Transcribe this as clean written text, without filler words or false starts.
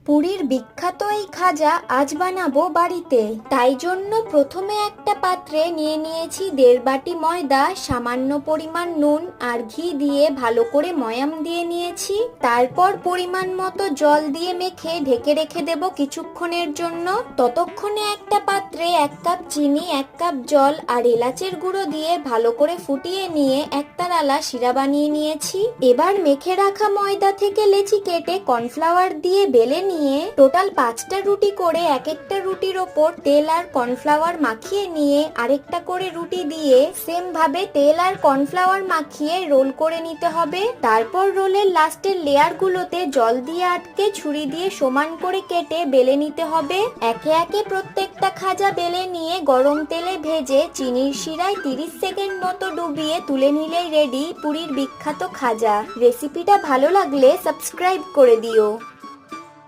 পুরীর বিখ্যাত এই খাজা আজ বানাবো বাড়িতে। তাই জন্য প্রথমে একটা পাত্রে নিয়ে নিয়েছি 1.5 বাটি ময়দা, সামান্য পরিমাণ নুন আর ঘি দিয়ে ভালো করে ময়াম দিয়ে নিয়েছি। তারপর পরিমাণ মতো জল দিয়ে মেখে ঢেকে রেখে দেব কিছুক্ষণের জন্য। ততক্ষণে একটা পাত্রে 1 কাপ চিনি, 1 কাপ জল আর এলাচের গুঁড়ো দিয়ে ভালো করে ফুটিয়ে নিয়ে একতারালা শিরা বানিয়ে নিয়েছি। এবার মেখে রাখা ময়দা থেকে লেচি কেটে কর্নফ্লাওয়ার দিয়ে বেলে নিয়ে টোটাল 5টা রুটি করে এক একটা রুটির ওপর তেল আর কর্নফ্লাওয়ার মাখিয়ে নিয়ে আরেকটা করে রুটি দিয়ে সেম ভাবে তেল আর কর্নফ্লাওয়ার মাখিয়ে রোল করে নিতে হবে। তারপর রোলের লাস্টের লেয়ার গুলোতে জল দিয়ে আটকে ছুরি দিয়ে সমান করে কেটে বেলে নিতে হবে। একে একে প্রত্যেকটা খাজা বেলে নিয়ে গরম তেলে ভেজে চিনির শিরায় 30 সেকেন্ড মতো ডুবিয়ে তুলে নিলেই রেডি পুরীর বিখ্যাত খাজা। রেসিপিটা ভালো লাগলে সাবস্ক্রাইব করে দিও।